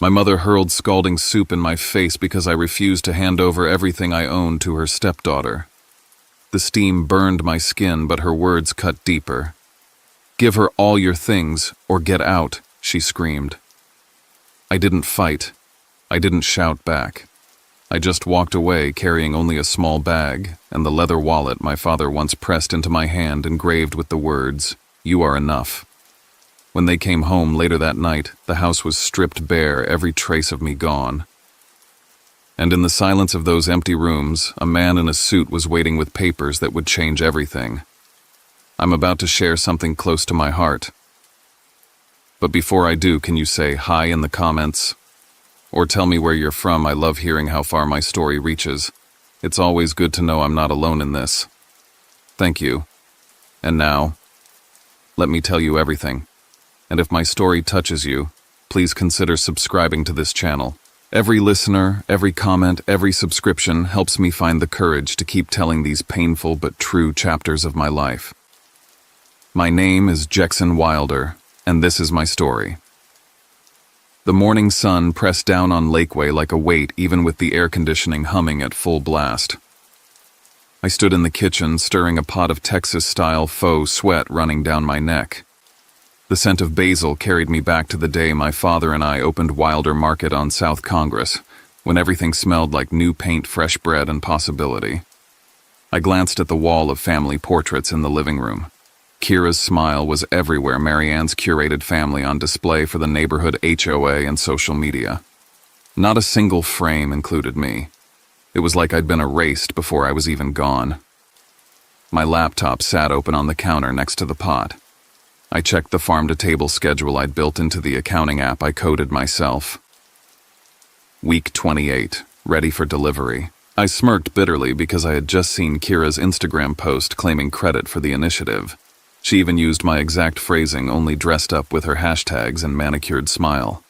My mother hurled scalding soup in my face because I refused to hand over everything I owned to her stepdaughter. The steam burned my skin, but her words cut deeper. "Give her all your things, or get out," she screamed. I didn't fight. I didn't shout back. I just walked away carrying only a small bag and the leather wallet my father once pressed into my hand engraved with the words, "You are enough." When they came home later that night, the house was stripped bare, every trace of me gone. And in the silence of those empty rooms, a man in a suit was waiting with papers that would change everything. I'm about to share something close to my heart. But before I do, can you say hi in the comments? Or tell me where you're from. I love hearing how far my story reaches. It's always good to know I'm not alone in this. Thank you. And now, let me tell you everything. And if my story touches you, please consider subscribing to this channel. Every listener, every comment, every subscription helps me find the courage to keep telling these painful but true chapters of my life. My name is Jackson Wilder, and this is my story. The morning sun pressed down on Lakeway like a weight, even with the air conditioning humming at full blast. I stood in the kitchen, stirring a pot of Texas-style faux sweat running down my neck. The scent of basil carried me back to the day my father and I opened Wilder Market on South Congress, when everything smelled like new paint, fresh bread, and possibility. I glanced at the wall of family portraits in the living room. Kira's smile was everywhere, Marianne's curated family on display for the neighborhood HOA and social media. Not a single frame included me. It was like I'd been erased before I was even gone. My laptop sat open on the counter next to the pot. I checked the farm-to-table schedule I'd built into the accounting app I coded myself. Week 28, ready for delivery. I smirked bitterly because I had just seen Kira's Instagram post claiming credit for the initiative. She even used my exact phrasing, only dressed up with her hashtags and manicured smile.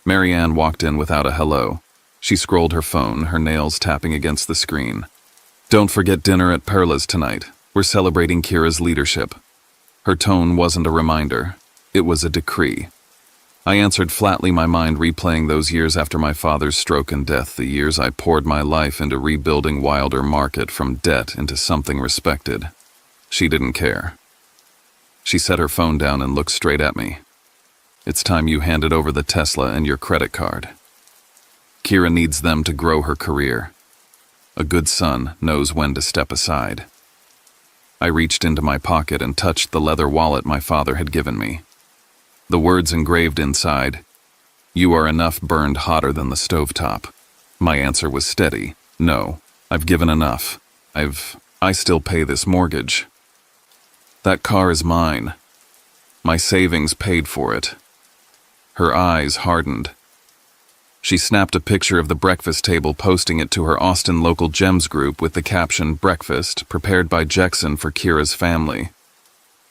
Marianne walked in without a hello. She scrolled her phone, her nails tapping against the screen. "Don't forget dinner at Perla's tonight. We're celebrating Kira's leadership." Her tone wasn't a reminder. It was a decree. I answered flatly, my mind replaying those years after my father's stroke and death, the years I poured my life into rebuilding Wilder Market from debt into something respected. She didn't care. She set her phone down and looked straight at me. "It's time you handed over the Tesla and your credit card. Kira needs them to grow her career. A good son knows when to step aside." I reached into my pocket and touched the leather wallet my father had given me. The words engraved inside, "You are enough," burned hotter than the stovetop. My answer was steady. "No, I've given enough. I still pay this mortgage. That car is mine. My savings paid for it." Her eyes hardened. She snapped a picture of the breakfast table, posting it to her Austin Local Gems group with the caption, "Breakfast, prepared by Jackson for Kira's family."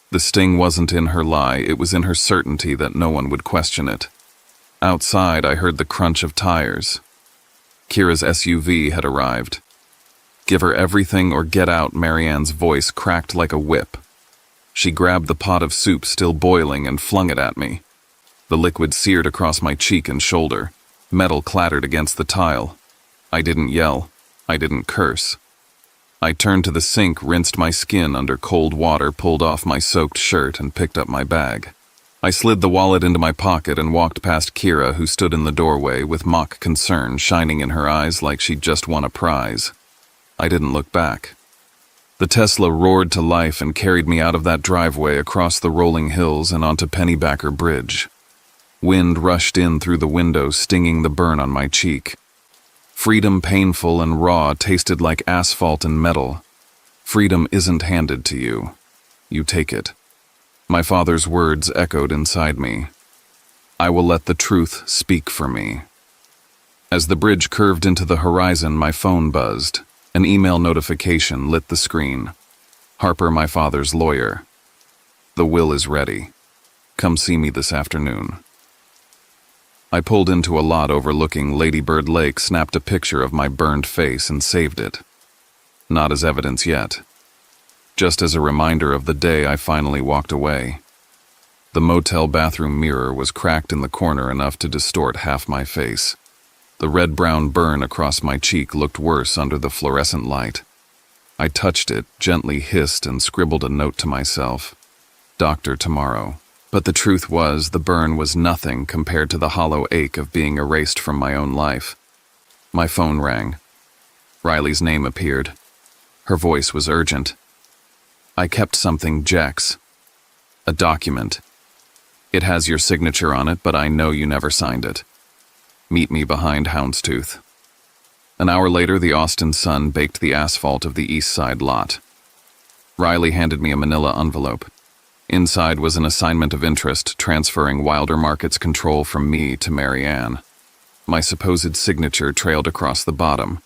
The sting wasn't in her lie, it was in her certainty that no one would question it. Outside, I heard the crunch of tires. Kira's SUV had arrived. "Give her everything or get out," Marianne's voice cracked like a whip. She grabbed the pot of soup still boiling and flung it at me. The liquid seared across my cheek and shoulder. Metal clattered against the tile. I didn't yell. I didn't curse. I turned to the sink, rinsed my skin under cold water, pulled off my soaked shirt, and picked up my bag. I slid the wallet into my pocket and walked past Kira, who stood in the doorway with mock concern shining in her eyes like she'd just won a prize. I didn't look back. The Tesla roared to life and carried me out of that driveway, across the rolling hills and onto Pennybacker Bridge. Wind rushed in through the window, stinging the burn on my cheek. Freedom, painful and raw, tasted like asphalt and metal. Freedom isn't handed to you. You take it. My father's words echoed inside me. I will let the truth speak for me. As the bridge curved into the horizon, my phone buzzed. An email notification lit the screen. Harper, my father's lawyer. "The will is ready. Come see me this afternoon." I pulled into a lot overlooking Lady Bird Lake, snapped a picture of my burned face and saved it. Not as evidence yet. Just as a reminder of the day I finally walked away. The motel bathroom mirror was cracked in the corner enough to distort half my face. The red-brown burn across my cheek looked worse under the fluorescent light. I touched it, gently hissed, and scribbled a note to myself. Doctor tomorrow. But the truth was, the burn was nothing compared to the hollow ache of being erased from my own life. My phone rang. Riley's name appeared. Her voice was urgent. I kept something, Jex. A document. It has your signature on it, but I know you never signed it. Meet me behind Houndstooth. An hour later, the Austin sun baked the asphalt of the east side lot. Riley handed me a manila envelope. Inside was an assignment of interest transferring Wilder Market's control from me to Marianne. My supposed signature trailed across the bottom.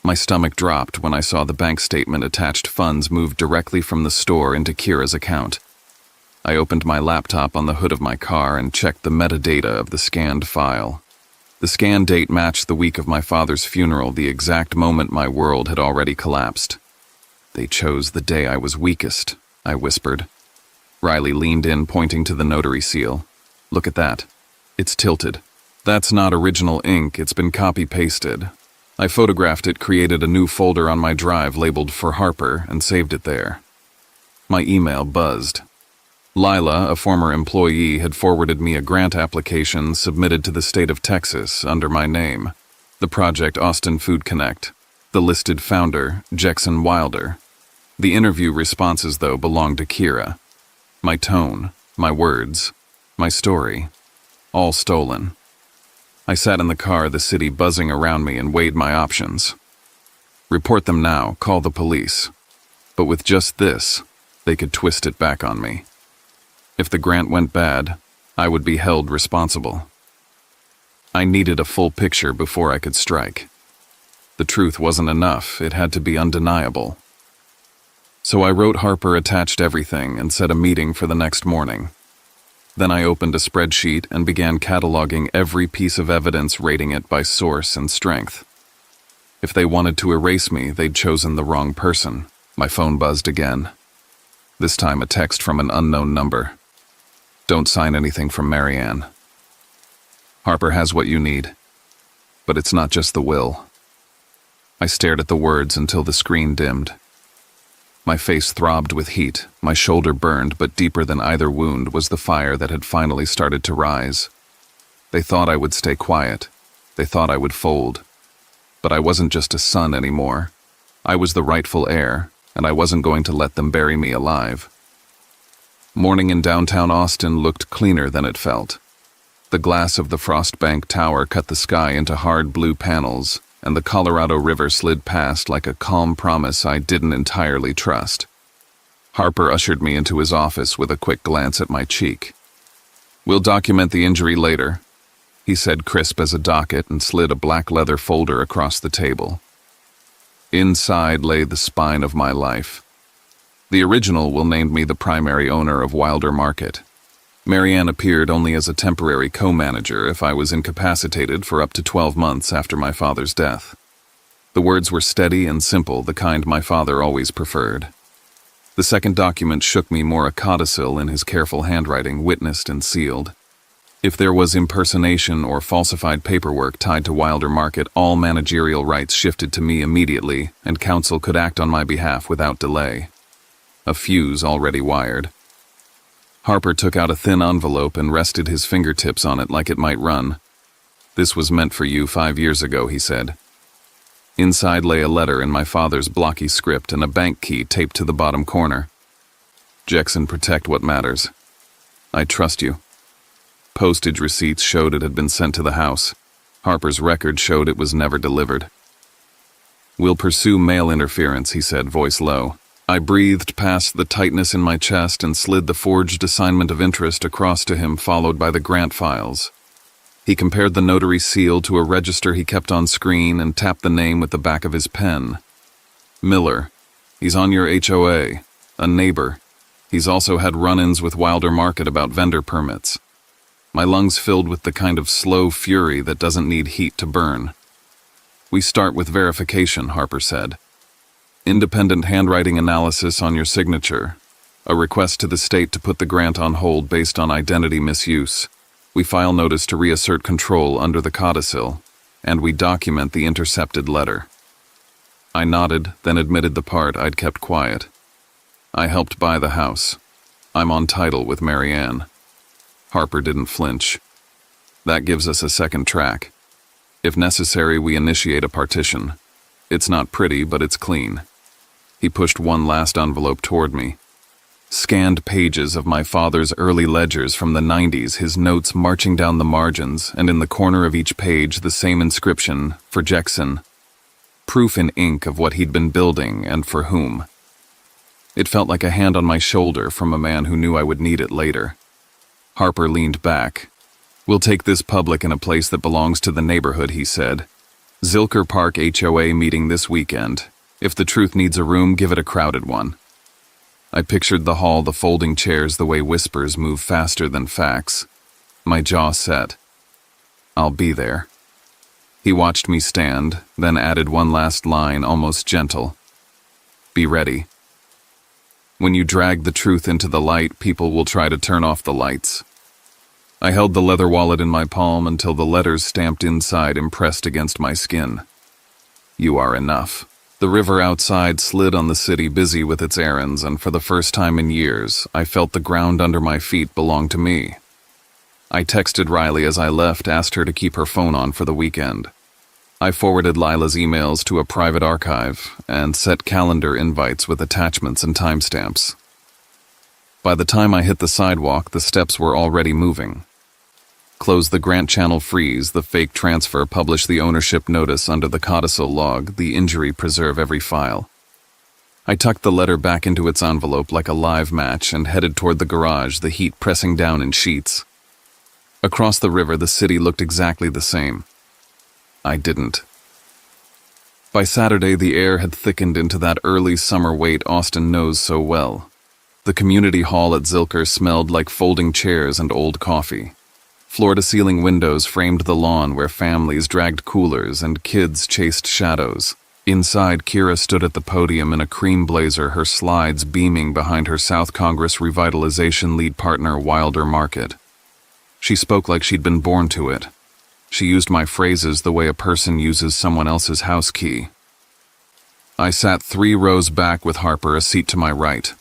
My stomach dropped when I saw the bank statement attached funds moved directly from the store into Kira's account. I opened my laptop on the hood of my car and checked the metadata of the scanned file. The scan date matched the week of my father's funeral, the exact moment my world had already collapsed. They chose the day I was weakest, I whispered. Riley leaned in, pointing to the notary seal. Look at that. It's tilted. That's not original ink, it's been copy-pasted. I photographed it, created a new folder on my drive labeled For Harper, and saved it there. My email buzzed. Lila, a former employee, had forwarded me a grant application submitted to the state of Texas under my name. The project Austin Food Connect. The listed founder, Jackson Wilder. The interview responses, though, belonged to Kira. My tone, my words, my story, all stolen. I sat in the car, the city buzzing around me, and weighed my options. Report them now, call the police. But with just this, they could twist it back on me. If the grant went bad, I would be held responsible. I needed a full picture before I could strike. The truth wasn't enough, it had to be undeniable. So I wrote Harper, attached everything, and set a meeting for the next morning. Then I opened a spreadsheet and began cataloging every piece of evidence, rating it by source and strength. If they wanted to erase me, they'd chosen the wrong person. My phone buzzed again. This time a text from an unknown number. Don't sign anything from Marianne. Harper has what you need. But it's not just the will. I stared at the words until the screen dimmed. My face throbbed with heat, my shoulder burned, but deeper than either wound was the fire that had finally started to rise. They thought I would stay quiet. They thought I would fold. But I wasn't just a son anymore. I was the rightful heir, and I wasn't going to let them bury me alive. Morning in downtown Austin looked cleaner than it felt. The glass of the Frost Bank Tower cut the sky into hard blue panels, and the Colorado River slid past like a calm promise I didn't entirely trust. Harper ushered me into his office with a quick glance at my cheek. We'll document the injury later, he said, crisp as a docket, and slid a black leather folder across the table. Inside lay the spine of my life. The original will name me the primary owner of Wilder Market. Marianne appeared only as a temporary co-manager if I was incapacitated for up to 12 months after my father's death. The words were steady and simple, the kind my father always preferred. The second document shook me, more a codicil in his careful handwriting, witnessed and sealed. If there was impersonation or falsified paperwork tied to Wilder Market, all managerial rights shifted to me immediately, and counsel could act on my behalf without delay. A fuse already wired. Harper took out a thin envelope and rested his fingertips on it like it might run. This was meant for you 5 years ago, he said. Inside lay a letter in my father's blocky script and a bank key taped to the bottom corner. Jackson, protect what matters. I trust you. Postage receipts showed it had been sent to the house. Harper's record showed it was never delivered. We'll pursue mail interference, he said, voice low. I breathed past the tightness in my chest and slid the forged assignment of interest across to him, followed by the grant files. He compared the notary seal to a register he kept on screen and tapped the name with the back of his pen. Miller. He's on your HOA. A neighbor. He's also had run-ins with Wilder Market about vendor permits. My lungs filled with the kind of slow fury that doesn't need heat to burn. We start with verification, Harper said. Independent handwriting analysis on your signature. A request to the state to put the grant on hold based on identity misuse. We file notice to reassert control under the codicil, and we document the intercepted letter. I nodded, then admitted the part I'd kept quiet. I helped buy the house. I'm on title with Marianne. Harper didn't flinch. That gives us a second track. If necessary, we initiate a partition. It's not pretty, but it's clean. He pushed one last envelope toward me. Scanned pages of my father's early ledgers from the 90s, his notes marching down the margins, and in the corner of each page the same inscription, for Jackson. Proof in ink of what he'd been building and for whom. It felt like a hand on my shoulder from a man who knew I would need it later. Harper leaned back. We'll take this public in a place that belongs to the neighborhood, he said. Zilker Park HOA meeting this weekend. If the truth needs a room, give it a crowded one. I pictured the hall, the folding chairs, the way whispers move faster than facts. My jaw set. I'll be there. He watched me stand, then added one last line, almost gentle. Be ready. When you drag the truth into the light, people will try to turn off the lights. I held the leather wallet in my palm until the letters stamped inside impressed against my skin. You are enough. The river outside slid on the city, busy with its errands, and for the first time in years, I felt the ground under my feet belong to me. I texted Riley as I left, asked her to keep her phone on for the weekend. I forwarded Lila's emails to a private archive and set calendar invites with attachments and timestamps. By the time I hit the sidewalk, the steps were already moving. Close the grant channel, freeze the fake transfer, publish the ownership notice under the codicil log, the injury, preserve every file. I tucked the letter back into its envelope like a live match and headed toward the garage, the heat pressing down in sheets. Across the river, the city looked exactly the same. I didn't. By Saturday, the air had thickened into that early summer weight Austin knows so well. The community hall at Zilker smelled like folding chairs and old coffee. Floor-to-ceiling windows framed the lawn where families dragged coolers and kids chased shadows. Inside, Kira stood at the podium in a cream blazer, her slides beaming behind her South Congress revitalization lead partner, Wilder Market. She spoke like she'd been born to it. She used my phrases the way a person uses someone else's house key. I sat 3 rows back with Harper, a seat to my right.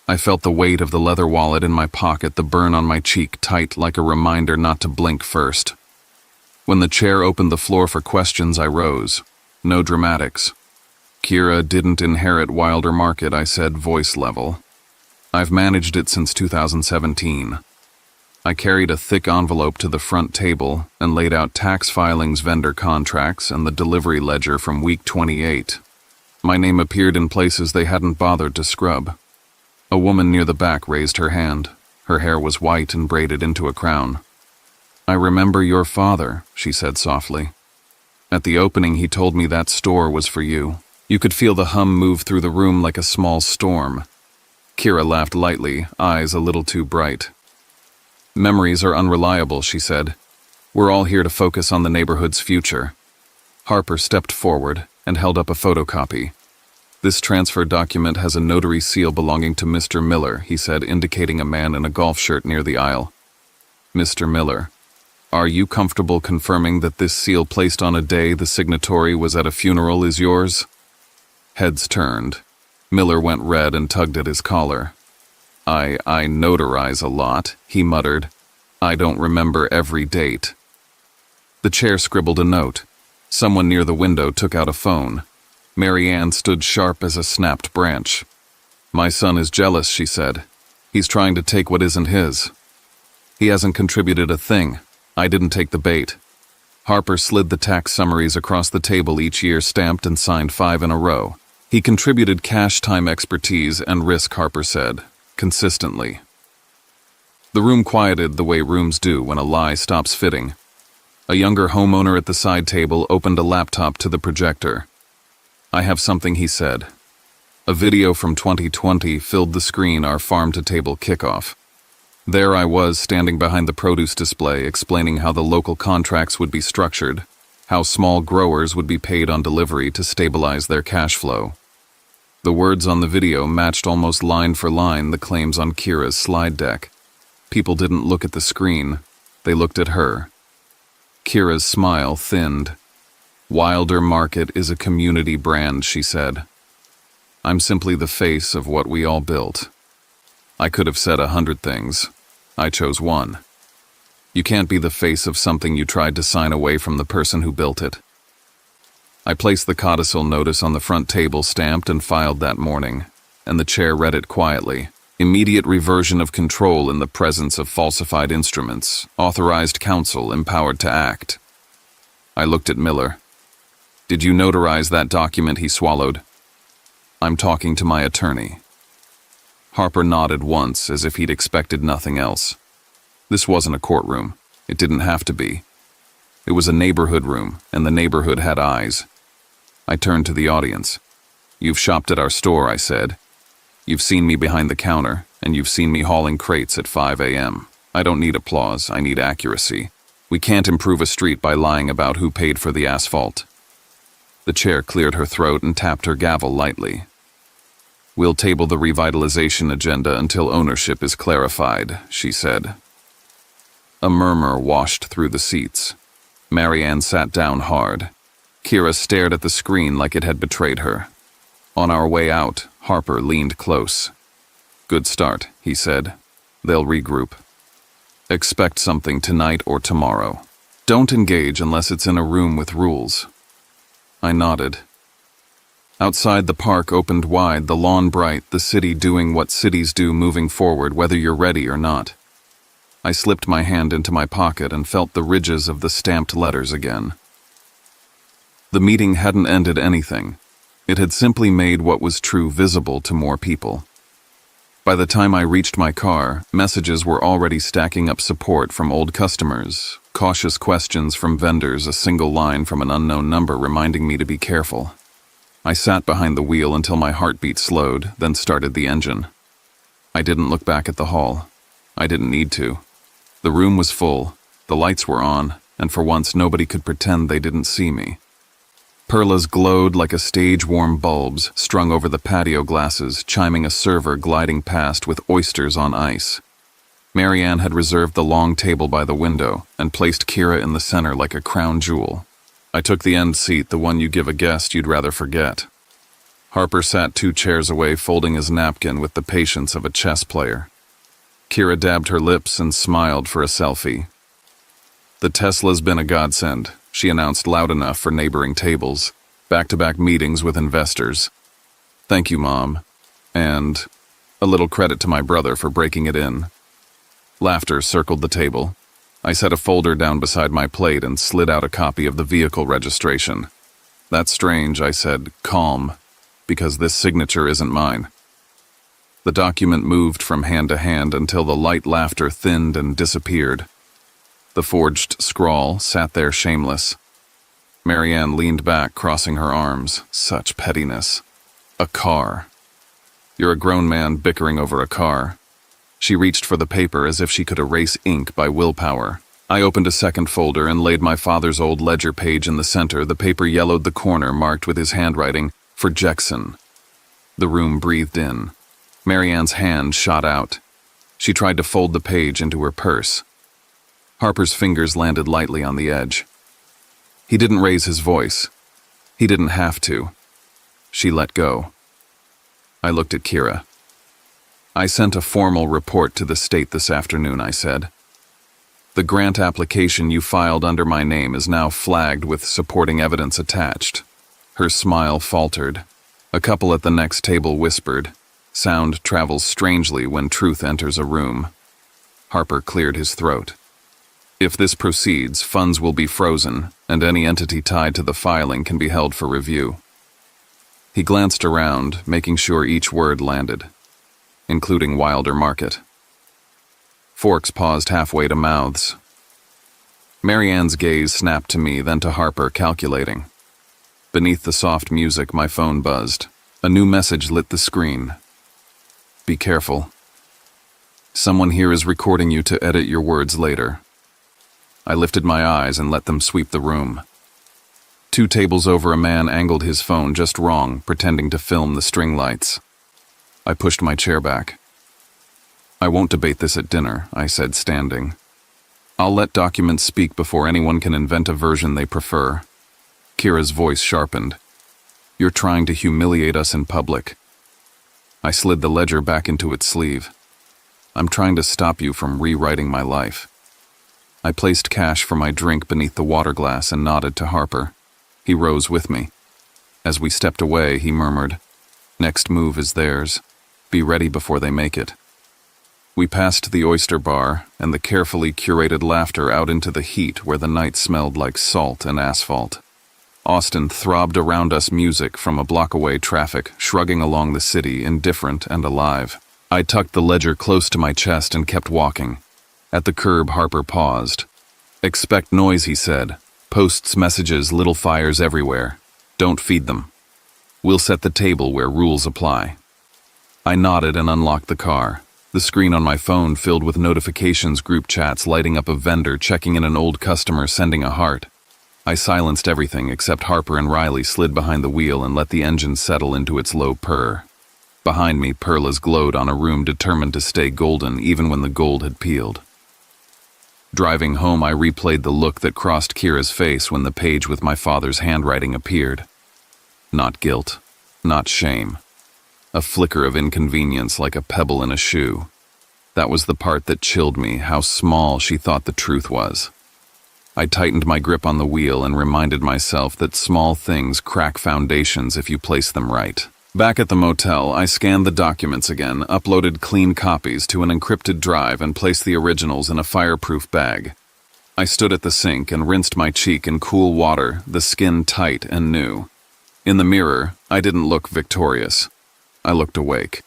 I felt the weight of the leather wallet in my pocket, the burn on my cheek tight like a reminder not to blink first. When the chair opened the floor for questions, I rose. No dramatics. Kira didn't inherit Wilder Market, I said, voice level. I've managed it since 2017. I carried a thick envelope to the front table and laid out tax filings, vendor contracts, and the delivery ledger from week 28. My name appeared in places they hadn't bothered to scrub. A woman near the back raised her hand. Her hair was white and braided into a crown. I remember your father, she said softly. At the opening, he told me that store was for you. You could feel the hum move through the room like a small storm. Kira laughed lightly, eyes a little too bright. Memories are unreliable, she said. We're all here to focus on the neighborhood's future. Harper stepped forward and held up a photocopy. This transfer document has a notary seal belonging to Mr. Miller, he said, indicating a man in a golf shirt near the aisle. Mr. Miller, are you comfortable confirming that this seal placed on a day the signatory was at a funeral is yours? Heads turned. Miller went red and tugged at his collar. I notarize a lot, he muttered. I don't remember every date. The chair scribbled a note. Someone near the window took out a phone. Marianne stood sharp as a snapped branch. My son is jealous, she said. He's trying to take what isn't his. He hasn't contributed a thing. I didn't take the bait. Harper slid the tax summaries across the table each year, stamped and signed 5 in a row. He contributed cash, time, expertise, and risk, Harper said, consistently. The room quieted the way rooms do when a lie stops fitting. A younger homeowner at the side table opened a laptop to the projector. I have something, he said. A video from 2020 filled the screen, our farm-to-table kickoff. There I was, standing behind the produce display, explaining how the local contracts would be structured, how small growers would be paid on delivery to stabilize their cash flow. The words on the video matched almost line for line the claims on Kira's slide deck. People didn't look at the screen, they looked at her. Kira's smile thinned. "Wilder Market is a community brand," she said. "I'm simply the face of what we all built." I could have said 100 things. I chose one. You can't be the face of something you tried to sign away from the person who built it. I placed the codicil notice on the front table stamped and filed that morning, and the chair read it quietly. Immediate reversion of control in the presence of falsified instruments. Authorized counsel empowered to act. I looked at Miller. "Did you notarize that document?" He swallowed. "I'm talking to my attorney." Harper nodded once, as if he'd expected nothing else. This wasn't a courtroom. It didn't have to be. It was a neighborhood room, and the neighborhood had eyes. I turned to the audience. "You've shopped at our store," I said. "You've seen me behind the counter, and you've seen me hauling crates at 5 a.m. I don't need applause, I need accuracy. We can't improve a street by lying about who paid for the asphalt." The chair cleared her throat and tapped her gavel lightly. "We'll table the revitalization agenda until ownership is clarified," she said. A murmur washed through the seats. Marianne sat down hard. Kira stared at the screen like it had betrayed her. On our way out, Harper leaned close. "Good start," he said. "They'll regroup. Expect something tonight or tomorrow. Don't engage unless it's in a room with rules." I nodded. Outside, the park opened wide, the lawn bright, the city doing what cities do, moving forward whether you're ready or not. I slipped my hand into my pocket and felt the ridges of the stamped letters again. The meeting hadn't ended anything. It had simply made what was true visible to more people. By the time I reached my car, messages were already stacking up: support from old customers, cautious questions from vendors, a single line from an unknown number reminding me to be careful. I sat behind the wheel until my heartbeat slowed, then started the engine. I didn't look back at the hall. I didn't need to. The room was full, the lights were on, and for once nobody could pretend they didn't see me. Perlas glowed like a stage-warm bulbs strung over the patio glasses, chiming a server gliding past with oysters on ice. Marianne had reserved the long table by the window and placed Kira in the center like a crown jewel. I took the end seat, the one you give a guest you'd rather forget. Harper sat 2 chairs away, folding his napkin with the patience of a chess player. Kira dabbed her lips and smiled for a selfie. "The Tesla's been a godsend," she announced loud enough for neighboring tables. "Back-to-back meetings with investors. Thank you, Mom. And a little credit to my brother for breaking it in." Laughter circled the table. I set a folder down beside my plate and slid out a copy of the vehicle registration. "That's strange," I said, calm, "because this signature isn't mine." The document moved from hand to hand until the light laughter thinned and disappeared. The forged scrawl sat there shameless. Marianne leaned back, crossing her arms. Such pettiness. A car. You're a grown man bickering over a car. She reached for the paper as if she could erase ink by willpower. I opened a second folder and laid my father's old ledger page in the center. The paper yellowed the corner, marked with his handwriting, "For Jackson." The room breathed in. Marianne's hand shot out. She tried to fold the page into her purse. Harper's fingers landed lightly on the edge. He didn't raise his voice. He didn't have to. She let go. I looked at Kira. "I sent a formal report to the state this afternoon," I said. "The grant application you filed under my name is now flagged with supporting evidence attached." Her smile faltered. A couple at the next table whispered. Sound travels strangely when truth enters a room. Harper cleared his throat. "If this proceeds, funds will be frozen, and any entity tied to the filing can be held for review." He glanced around, making sure each word landed, including Wilder Market. Forks paused halfway to mouths. Marianne's gaze snapped to me, then to Harper, calculating. Beneath the soft music, my phone buzzed. A new message lit the screen. "Be careful. Someone here is recording you to edit your words later." I lifted my eyes and let them sweep the room. 2 tables over, a man angled his phone just wrong, pretending to film the string lights. I pushed my chair back. "I won't debate this at dinner," I said, standing. "I'll let documents speak before anyone can invent a version they prefer." Kira's voice sharpened. "You're trying to humiliate us in public." I slid the ledger back into its sleeve. "I'm trying to stop you from rewriting my life." I placed cash for my drink beneath the water glass and nodded to Harper. He rose with me. As we stepped away, he murmured, "Next move is theirs. Be ready before they make it." We passed the oyster bar and the carefully curated laughter out into the heat where the night smelled like salt and asphalt. Austin throbbed around us, music from a block away, traffic shrugging along the city, indifferent and alive. I tucked the ledger close to my chest and kept walking. At the curb, Harper paused. "Expect noise," he said. "Posts, messages, little fires everywhere. Don't feed them. We'll set the table where rules apply." I nodded and unlocked the car. The screen on my phone filled with notifications, group chats lighting up, a vendor checking in, an old customer sending a heart. I silenced everything except Harper and Riley, slid behind the wheel and let the engine settle into its low purr. Behind me, Perlas glowed on a room, determined to stay golden even when the gold had peeled. Driving home, I replayed the look that crossed Kira's face when the page with my father's handwriting appeared. Not guilt, not shame. A flicker of inconvenience, like a pebble in a shoe. That was the part that chilled me, how small she thought the truth was. I tightened my grip on the wheel and reminded myself that small things crack foundations if you place them right. Back at the motel, I scanned the documents again, uploaded clean copies to an encrypted drive, and placed the originals in a fireproof bag. I stood at the sink and rinsed my cheek in cool water, the skin tight and new. In the mirror, I didn't look victorious. I looked awake.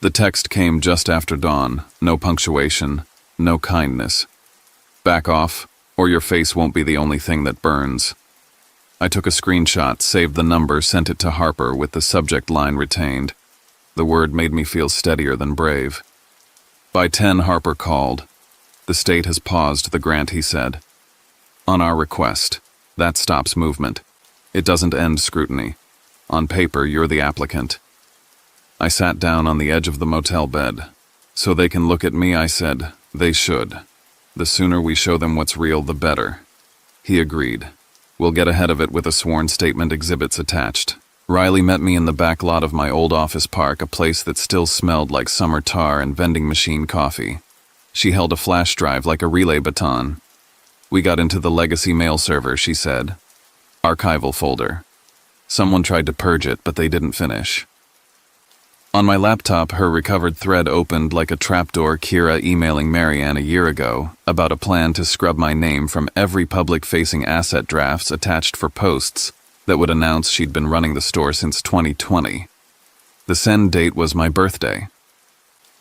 The text came just after dawn, no punctuation, no kindness. "Back off, or your face won't be the only thing that burns." I took a screenshot, saved the number, sent it to Harper with the subject line retained. The word made me feel steadier than brave. By 10, Harper called. "The state has paused the grant," he said. "On our request. That stops movement. It doesn't end scrutiny. On paper, you're the applicant." I sat down on the edge of the motel bed. "So they can look at me," I said. "They should. The sooner we show them what's real, the better." He agreed. "We'll get ahead of it with a sworn statement, exhibits attached." Riley met me in the back lot of my old office park, a place that still smelled like summer tar and vending machine coffee. She held a flash drive like a relay baton. "We got into the legacy mail server," she said. "Archival folder. Someone tried to purge it, but they didn't finish." On my laptop, her recovered thread opened like a trapdoor. Kira emailing Marianne a year ago about a plan to scrub my name from every public-facing asset drafts attached for posts that would announce she'd been running the store since 2020. The send date was my birthday.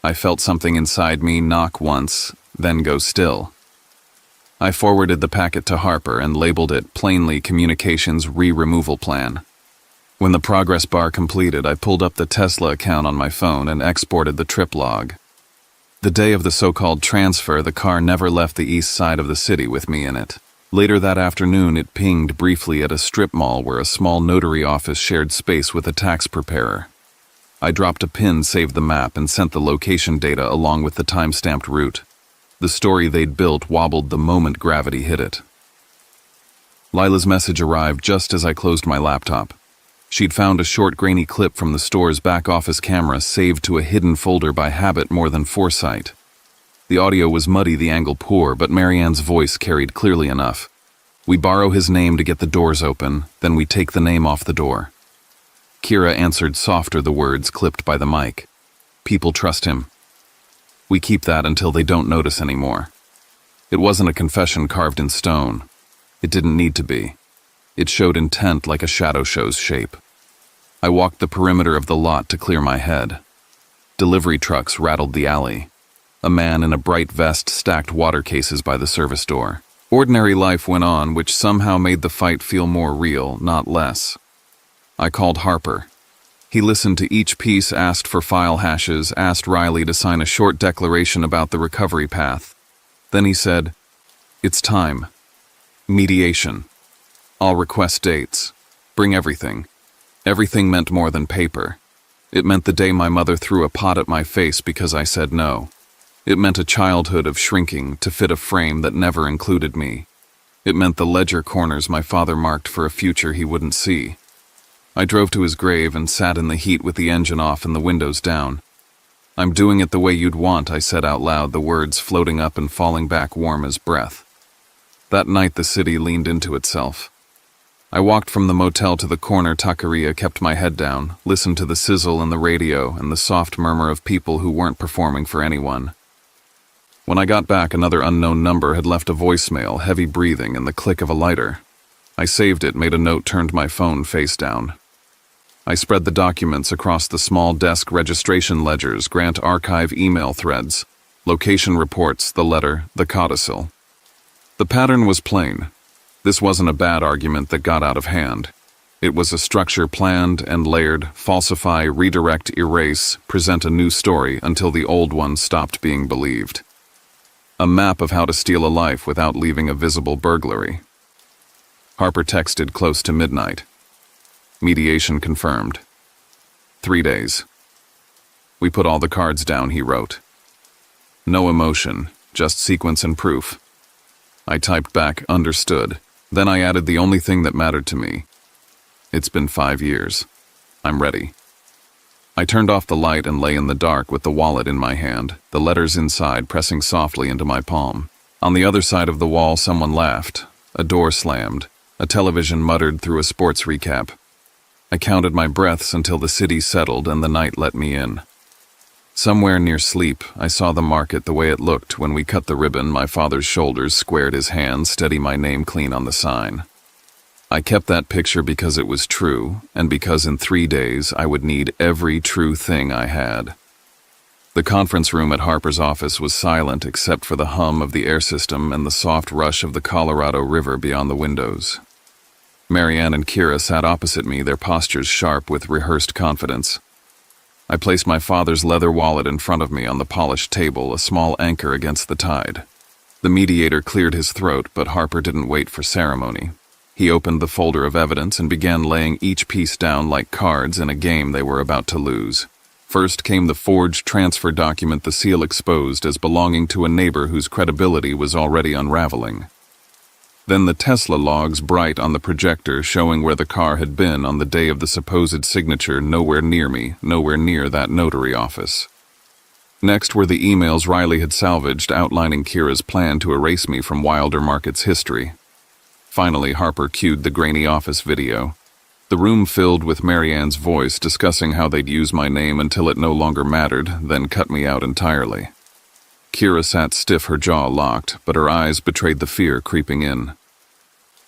I felt something inside me knock once, then go still. I forwarded the packet to Harper and labeled it plainly Communications Re-Removal Plan. When the progress bar completed, I pulled up the Tesla account on my phone and exported the trip log. The day of the so-called transfer, the car never left the east side of the city with me in it. Later that afternoon, it pinged briefly at a strip mall where a small notary office shared space with a tax preparer. I dropped a pin, saved the map, and sent the location data along with the time-stamped route. The story they'd built wobbled the moment gravity hit it. Lila's message arrived just as I closed my laptop. She'd found a short, grainy clip from the store's back-office camera saved to a hidden folder by habit more than foresight. The audio was muddy, the angle poor, but Marianne's voice carried clearly enough. "We borrow his name to get the doors open, then we take the name off the door." Kira answered softer, the words clipped by the mic. "People trust him. We keep that until they don't notice anymore." It wasn't a confession carved in stone. It didn't need to be. It showed intent like a shadow shows shape. I walked the perimeter of the lot to clear my head. Delivery trucks rattled the alley. A man in a bright vest stacked water cases by the service door. Ordinary life went on, which somehow made the fight feel more real, not less. I called Harper. He listened to each piece, asked for file hashes, asked Riley to sign a short declaration about the recovery path. Then he said, "It's time. Mediation." I'll request dates. Bring everything. Everything meant more than paper. It meant the day my mother threw a pot at my face because I said no. It meant a childhood of shrinking to fit a frame that never included me. It meant the ledger corners my father marked for a future he wouldn't see. I drove to his grave and sat in the heat with the engine off and the windows down. "I'm doing it the way you'd want," I said out loud, the words floating up and falling back warm as breath. That night the city leaned into itself. I walked from the motel to the corner taqueria, kept my head down, listened to the sizzle in the radio and the soft murmur of people who weren't performing for anyone. When I got back, another unknown number had left a voicemail, heavy breathing, and the click of a lighter. I saved it, made a note, turned my phone face down. I spread the documents across the small desk: registration ledgers, grant archive email threads, location reports, the letter, the codicil. The pattern was plain. This wasn't a bad argument that got out of hand. It was a structure planned and layered: falsify, redirect, erase, present a new story until the old one stopped being believed. A map of how to steal a life without leaving a visible burglary. Harper texted close to midnight. Mediation confirmed. 3 days. We put all the cards down, he wrote. No emotion, just sequence and proof. I typed back, understood. Then I added the only thing that mattered to me. It's been 5 years. I'm ready. I turned off the light and lay in the dark with the wallet in my hand, the letters inside pressing softly into my palm. On the other side of the wall, someone laughed. A door slammed. A television muttered through a sports recap. I counted my breaths until the city settled and the night let me in. Somewhere near sleep, I saw the market the way it looked when we cut the ribbon. My father's shoulders squared, his hands steady, my name clean on the sign. I kept that picture because it was true, and because in 3 days I would need every true thing I had. The conference room at Harper's office was silent except for the hum of the air system and the soft rush of the Colorado River beyond the windows. Marianne and Kira sat opposite me, their postures sharp with rehearsed confidence. I placed my father's leather wallet in front of me on the polished table, a small anchor against the tide. The mediator cleared his throat, but Harper didn't wait for ceremony. He opened the folder of evidence and began laying each piece down like cards in a game they were about to lose. First came the forged transfer document, the seal exposed as belonging to a neighbor whose credibility was already unraveling. Then the Tesla logs, bright on the projector, showing where the car had been on the day of the supposed signature, nowhere near me, nowhere near that notary office. Next were the emails Riley had salvaged outlining Kira's plan to erase me from Wilder Market's history. Finally, Harper cued the grainy office video. The room filled with Marianne's voice discussing how they'd use my name until it no longer mattered, then cut me out entirely. Kira sat stiff, her jaw locked, but her eyes betrayed the fear creeping in.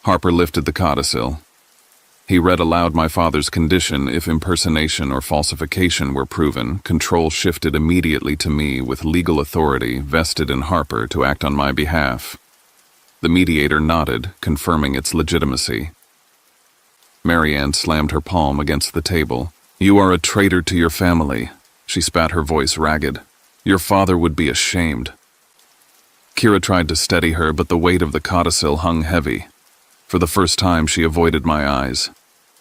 Harper lifted the codicil. He read aloud my father's condition: if impersonation or falsification were proven, control shifted immediately to me with legal authority vested in Harper to act on my behalf. The mediator nodded, confirming its legitimacy. Marianne slammed her palm against the table. "You are a traitor to your family," she spat, her voice ragged. "Your father would be ashamed." Kira tried to steady her, but the weight of the codicil hung heavy. For the first time, she avoided my eyes.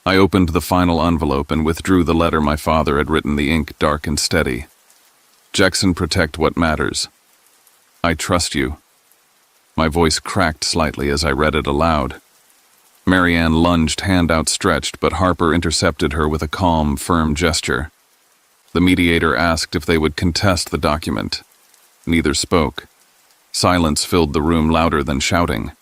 I opened the final envelope and withdrew the letter my father had written, the ink dark and steady. "Jackson, protect what matters. I trust you." My voice cracked slightly as I read it aloud. Marianne lunged, hand outstretched, but Harper intercepted her with a calm, firm gesture. The mediator asked if they would contest the document. Neither spoke. Silence filled the room, louder than shouting.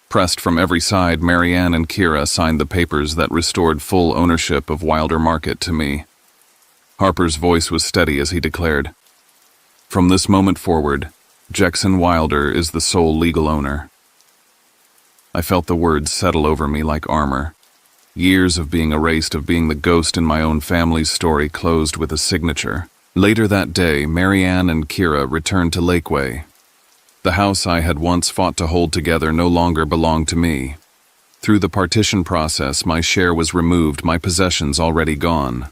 Pressed from every side, Marianne and Kira signed the papers that restored full ownership of Wilder Market to me. Harper's voice was steady as he declared, "From this moment forward, Jackson Wilder is the sole legal owner." I felt the words settle over me like armor. Years of being erased, of being the ghost in my own family's story, closed with a signature. Later that day, Marianne and Kira returned to Lakeway. The house I had once fought to hold together no longer belonged to me. Through the partition process, my share was removed, my possessions already gone.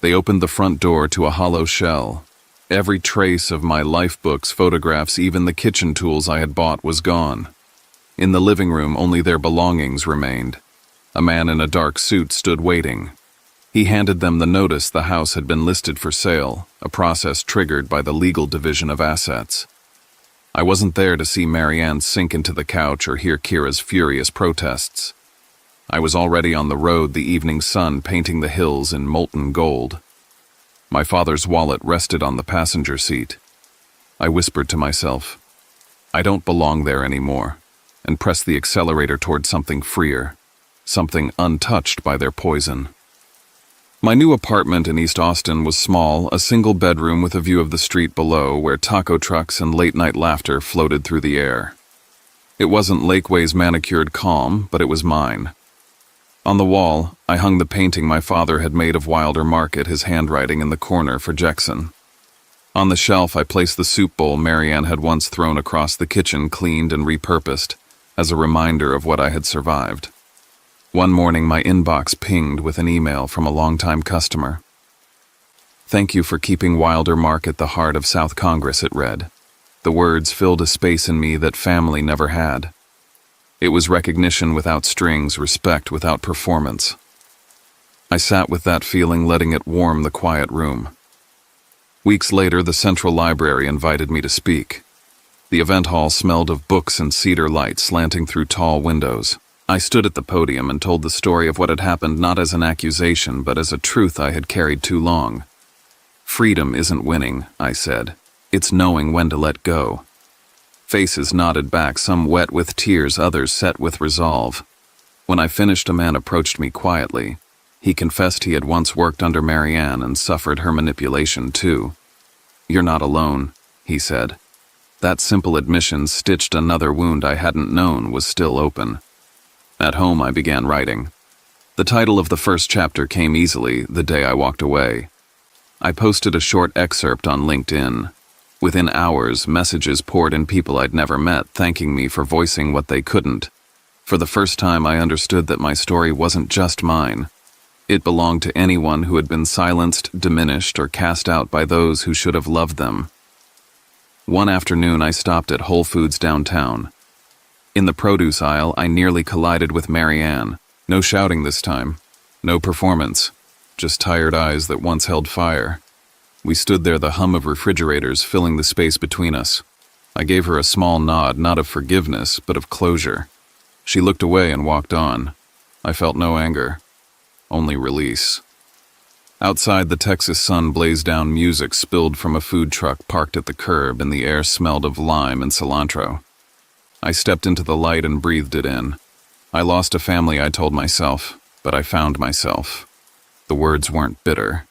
They opened the front door to a hollow shell. Every trace of my life books, photographs, even the kitchen tools I had bought was gone. In the living room, only their belongings remained. A man in a dark suit stood waiting. He handed them the notice the house had been listed for sale, a process triggered by the legal division of assets. I wasn't there to see Marianne sink into the couch or hear Kira's furious protests. I was already on the road, the evening sun painting the hills in molten gold. My father's wallet rested on the passenger seat. I whispered to myself, I don't belong there anymore, and pressed the accelerator toward something freer, something untouched by their poison. My new apartment in East Austin was small, a single bedroom with a view of the street below where taco trucks and late-night laughter floated through the air. It wasn't Lakeway's manicured calm, but it was mine. On the wall, I hung the painting my father had made of Wilder Market, his handwriting in the corner for Jackson. On the shelf, I placed the soup bowl Marianne had once thrown across the kitchen, cleaned and repurposed, as a reminder of what I had survived. One morning, my inbox pinged with an email from a longtime customer. Thank you for keeping Wilder Market the heart of South Congress, it read. The words filled a space in me that family never had. It was recognition without strings, respect without performance. I sat with that feeling, letting it warm the quiet room. Weeks later, the Central Library invited me to speak. The event hall smelled of books and cedar light slanting through tall windows. I stood at the podium and told the story of what had happened not as an accusation, but as a truth I had carried too long. Freedom isn't winning, I said. It's knowing when to let go. Faces nodded back, some wet with tears, others set with resolve. When I finished, a man approached me quietly. He confessed he had once worked under Marianne and suffered her manipulation too. You're not alone, he said. That simple admission stitched another wound I hadn't known was still open. At home, I began writing. The title of the first chapter came easily the day I walked away. I posted a short excerpt on LinkedIn. Within hours, messages poured in, people I'd never met, thanking me for voicing what they couldn't. For the first time, I understood that my story wasn't just mine. It belonged to anyone who had been silenced, diminished, or cast out by those who should have loved them. One afternoon, I stopped at Whole Foods downtown. In the produce aisle, I nearly collided with Marianne. No shouting this time. No performance. Just tired eyes that once held fire. We stood there, the hum of refrigerators filling the space between us. I gave her a small nod, not of forgiveness, but of closure. She looked away and walked on. I felt no anger. Only release. Outside, the Texas sun blazed down, music spilled from a food truck parked at the curb, and the air smelled of lime and cilantro. I stepped into the light and breathed it in. I lost a family, I told myself, but I found myself. The words weren't bitter.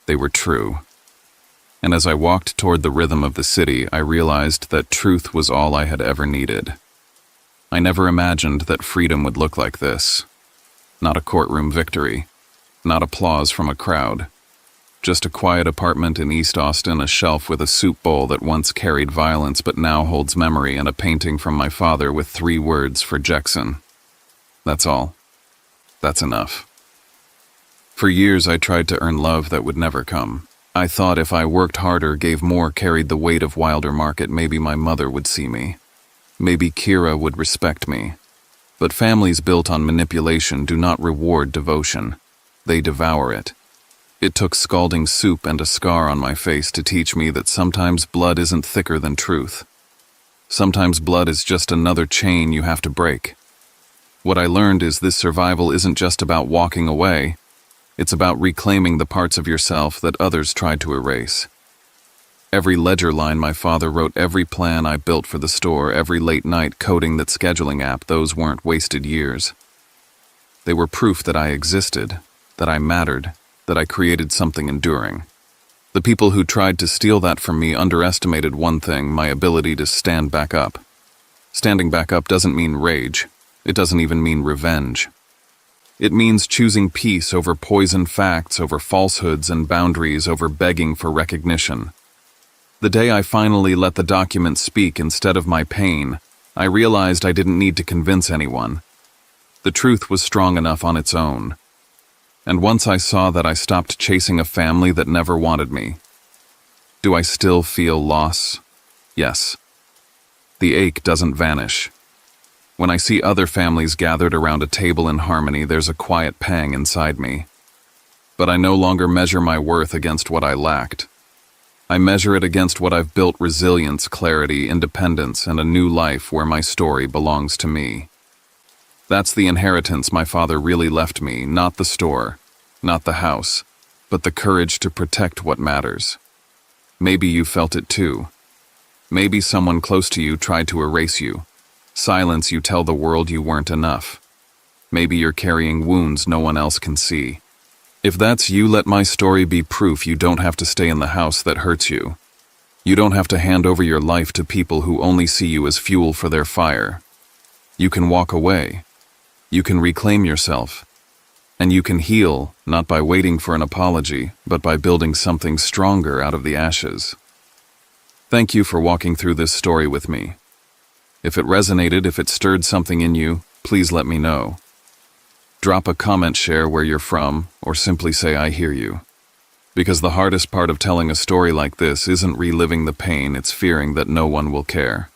They were true. And as I walked toward the rhythm of the city, I realized that truth was all I had ever needed. I never imagined that freedom would look like this. Not a courtroom victory. Not applause from a crowd. Just a quiet apartment in East Austin, a shelf with a soup bowl that once carried violence but now holds memory, and a painting from my father with 3 words for Jackson. That's all. That's enough. For years I tried to earn love that would never come. I thought if I worked harder, gave more, carried the weight of Wilder Market, maybe my mother would see me. Maybe Kira would respect me. But families built on manipulation do not reward devotion. They devour it. It took scalding soup and a scar on my face to teach me that sometimes blood isn't thicker than truth. Sometimes blood is just another chain you have to break. What I learned is this survival isn't just about walking away. It's about reclaiming the parts of yourself that others tried to erase. Every ledger line my father wrote, every plan I built for the store, every late-night coding that scheduling app, those weren't wasted years. They were proof that I existed, that I mattered, that I created something enduring. The people who tried to steal that from me underestimated one thing: my ability to stand back up. Standing back up doesn't mean rage. It doesn't even mean revenge. It means choosing peace over poisoned facts, over falsehoods and boundaries, over begging for recognition. The day I finally let the document speak instead of my pain, I realized I didn't need to convince anyone. The truth was strong enough on its own. And once I saw that, I stopped chasing a family that never wanted me. Do I still feel loss? Yes. The ache doesn't vanish. When I see other families gathered around a table in harmony, there's a quiet pang inside me. But I no longer measure my worth against what I lacked. I measure it against what I've built: resilience, clarity, independence, and a new life where my story belongs to me. That's the inheritance my father really left me, not the store, not the house, but the courage to protect what matters. Maybe you felt it too. Maybe someone close to you tried to erase you, silence you, tell the world you weren't enough. Maybe you're carrying wounds no one else can see. If that's you, let my story be proof you don't have to stay in the house that hurts you. You don't have to hand over your life to people who only see you as fuel for their fire. You can walk away. You can reclaim yourself. And you can heal, not by waiting for an apology, but by building something stronger out of the ashes. Thank you for walking through this story with me. If it resonated, if it stirred something in you, please let me know. Drop a comment, share where you're from, or simply say I hear you. Because the hardest part of telling a story like this isn't reliving the pain, it's fearing that no one will care.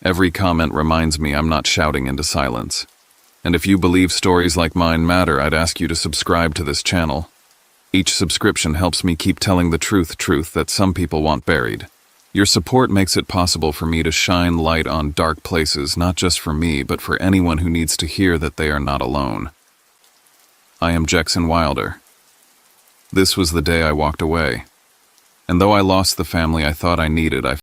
Every comment reminds me I'm not shouting into silence. And if you believe stories like mine matter, I'd ask you to subscribe to this channel. Each subscription helps me keep telling the truth that some people want buried. Your support makes it possible for me to shine light on dark places, not just for me, but for anyone who needs to hear that they are not alone. I am Jackson Wilder. This was the day I walked away. And though I lost the family I thought I needed, I